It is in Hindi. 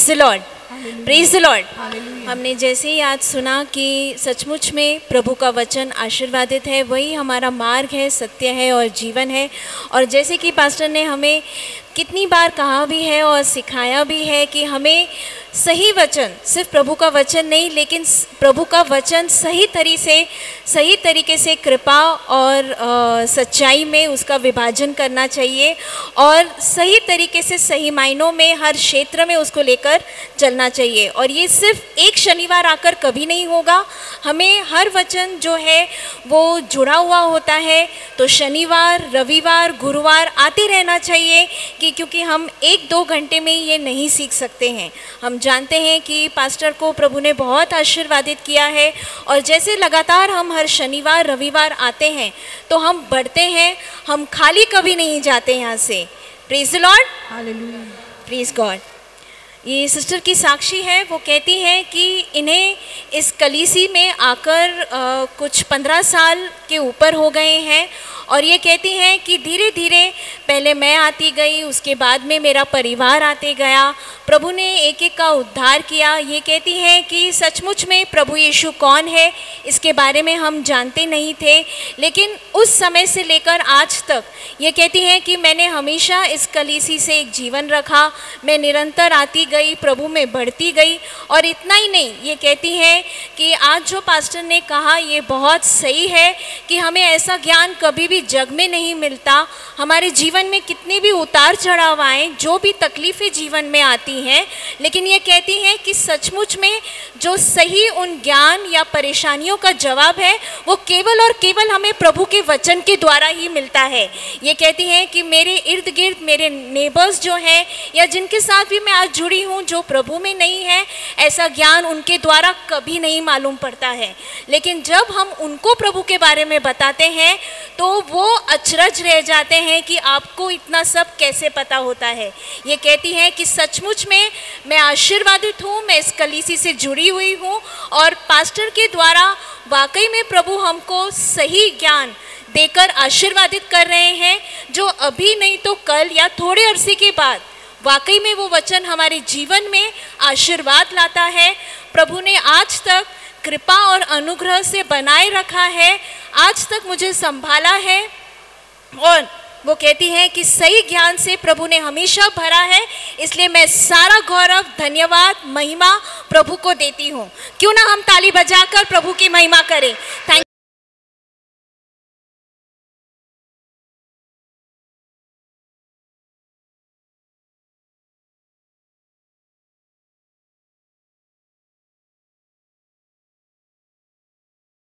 Praise the Lord, praise the Lord. हमने जैसे ही आज सुना कि सचमुच में प्रभु का वचन आशीर्वादित है, वही हमारा मार्ग है, सत्य है और जीवन है। और जैसे कि पास्टर ने हमें कितनी बार कहा भी है और सिखाया भी है कि हमें सही वचन, सिर्फ प्रभु का वचन नहीं, लेकिन प्रभु का वचन सही तरीके से कृपा और सच्चाई में उसका विभाजन करना चाहिए और सही तरीके से, सही मायनों में हर क्षेत्र में उसको लेकर चलना चाहिए। और ये सिर्फ एक शनिवार आकर कभी नहीं होगा, हमें हर वचन जो है वो जुड़ा हुआ होता है। तो शनिवार, रविवार, गुरुवार आते रहना चाहिए क्योंकि हम 1-2 घंटे में ये नहीं सीख सकते हैं। हम जानते हैं कि पास्टर को प्रभु ने बहुत आशीर्वादित किया है और जैसे लगातार हम हर शनिवार रविवार आते हैं तो हम बढ़ते हैं, हम खाली कभी नहीं जाते यहाँ से। Praise the Lord, hallelujah, praise God. ये सिस्टर की साक्षी है, वो कहती है कि इन्हें इस कलीसी में आकर कुछ 15 साल के ऊपर हो गए हैं और ये कहती हैं कि धीरे धीरे पहले मैं आती गई, उसके बाद में मेरा परिवार आते गया, प्रभु ने एक एक का उद्धार किया। ये कहती हैं कि सचमुच में प्रभु यीशु कौन है इसके बारे में हम जानते नहीं थे, लेकिन उस समय से लेकर आज तक ये कहती हैं कि मैंने हमेशा इस कलीसी से एक जीवन रखा, मैं निरंतर आती गई, प्रभु में बढ़ती गई। और इतना ही नहीं, ये कहती हैं कि आज जो पास्टर ने कहा ये बहुत सही है कि हमें ऐसा ज्ञान कभी भी जग में नहीं मिलता। हमारे जीवन में कितने भी उतार चढ़ाव आए, जो भी तकलीफ़ें जीवन में आती हैं, लेकिन ये कहती हैं कि सचमुच में जो सही उन ज्ञान या परेशानियों का जवाब है वो केवल और केवल हमें प्रभु के वचन के द्वारा ही मिलता है। ये कहती हैं कि मेरे इर्द गिर्द मेरे नेबर्स जो हैं या जिनके साथ भी मैं आज जुड़ी हूँ जो प्रभु में नहीं है, ऐसा ज्ञान उनके द्वारा कभी नहीं मालूम पड़ता है। लेकिन जब हम उनको प्रभु के बारे में बताते हैं तो वो अचरज रह जाते हैं कि आपको इतना सब कैसे पता होता है। ये कहती हैं कि सचमुच में मैं आशीर्वादित हूँ, मैं इस कलीसी से जुड़ी हुई हूँ और पास्टर के द्वारा वाकई में प्रभु हमको सही ज्ञान देकर आशीर्वादित कर रहे हैं, जो अभी नहीं तो कल या थोड़े अरसे के बाद वाकई में वो वचन हमारे जीवन में आशीर्वाद लाता है। प्रभु ने आज तक कृपा और अनुग्रह से बनाए रखा है, आज तक मुझे संभाला है और वो कहती हैं कि सही ज्ञान से प्रभु ने हमेशा भरा है, इसलिए मैं सारा गौरव, धन्यवाद, महिमा प्रभु को देती हूँ। क्यों ना हम ताली बजाकर प्रभु की महिमा करें। थैंक